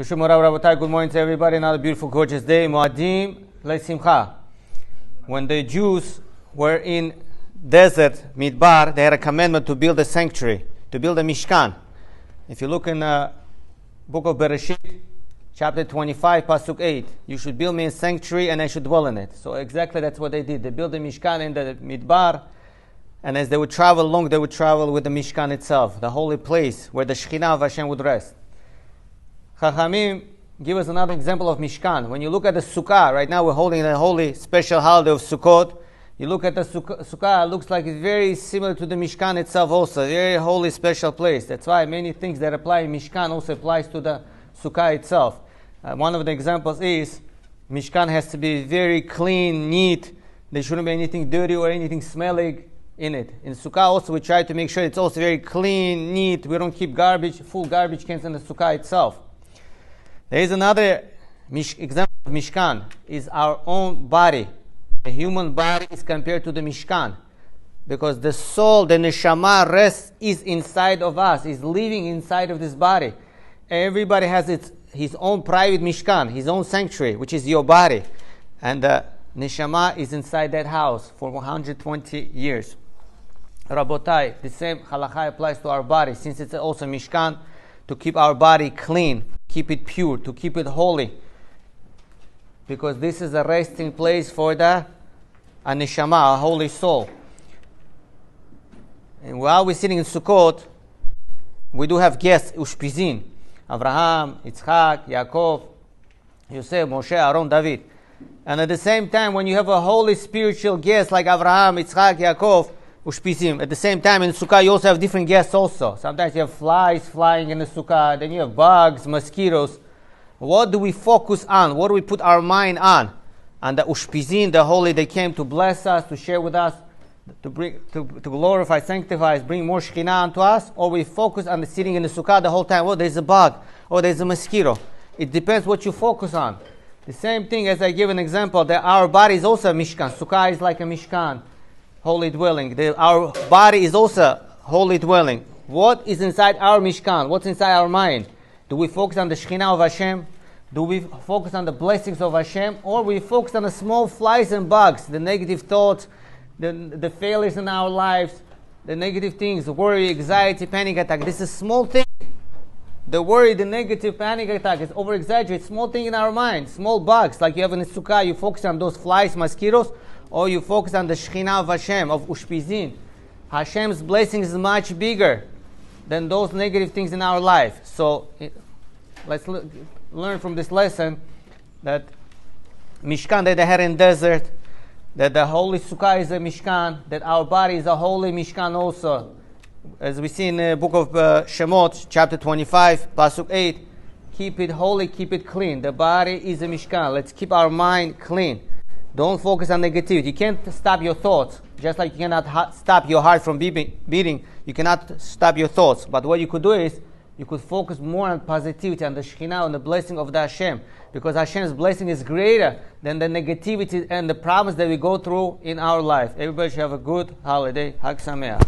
Good morning to everybody. Another beautiful, gorgeous day. Moadim lesimcha. When the Jews were in desert Midbar, they had a commandment to build a sanctuary, to build a Mishkan. If you look in the book of Bereshit, chapter 25, pasuk 8, you should build me a sanctuary and I should dwell in it. So exactly that's what they did. They built a Mishkan in the Midbar, and as they would travel along, they would travel with the Mishkan itself, the holy place where the Shekhinah of Hashem would rest. Chachamim give us another example of Mishkan. When you look at the Sukkah, right now we're holding the holy special holiday of Sukkot. You look at the Sukkah, it looks like it's very similar to the Mishkan itself also, a very holy special place. That's why many things that apply in Mishkan also applies to the Sukkah itself. One of the examples is, Mishkan has to be very clean, neat. There shouldn't be anything dirty or anything smelling in it. In Sukkah also we try to make sure it's also very clean, neat. We don't keep full garbage cans in the Sukkah itself. There is another example of Mishkan, is our own body. The human body is compared to the Mishkan, because the soul, the neshama, rests is inside of us, is living inside of this body. Everybody has his own private Mishkan, his own sanctuary, which is your body. And the neshama is inside that house for 120 years. Rabotai, the same halakha applies to our body, since it's also Mishkan, to keep our body clean, keep it pure, to keep it holy. Because this is a resting place for the neshama, a holy soul. And while we're sitting in Sukkot, we do have guests, ushpizin. Abraham, Yitzchak, Yaakov, Yosef, Moshe, Aaron, David. And at the same time, when you have a holy spiritual guest like Abraham, Yitzchak, Yaakov, ushpizim, at the same time in Sukkah you also have different guests also. Sometimes you have flies flying in the Sukkah, then you have bugs, mosquitoes. What do we focus on? What do we put our mind on? And the ushpizin, the holy, they came to bless us, to share with us, to glorify, sanctify us, bring more Shekhinah onto us, or we focus on the sitting in the Sukkah the whole time. Oh, there's a bug, or there's a mosquito. It depends what you focus on. The same thing as I give an example, that our body is also a Mishkan. Sukkah is like a Mishkan, holy dwelling. Our body is also holy dwelling. What is inside our Mishkan? What's inside our mind? Do we focus on the Shekhinah of Hashem? Do we focus on the blessings of Hashem? Or we focus on the small flies and bugs, the negative thoughts, the failures in our lives, the negative things, worry, anxiety, panic attack. This is small thing. The worry, the negative panic attack is over-exaggerated. Small thing in our mind, small bugs. Like you have in the Sukkah, you focus on those flies, mosquitoes, or you focus on the Shekhinah of Hashem, of Ushpizin. Hashem's blessing is much bigger than those negative things in our life. So let's learn from this lesson that Mishkan that they had in desert, that the holy Sukkah is a Mishkan, that our body is a holy Mishkan also. As we see in the book of Shemot, chapter 25, pasuk 8, keep it holy, keep it clean. The body is a Mishkan. Let's keep our mind clean. Don't focus on negativity. You can't stop your thoughts. Just like you cannot stop your heart from beating, you cannot stop your thoughts. But what you could do is, you could focus more on positivity, on the Shekhinah, on the blessing of the Hashem. Because Hashem's blessing is greater than the negativity and the problems that we go through in our life. Everybody should have a good holiday. Hag Sameach.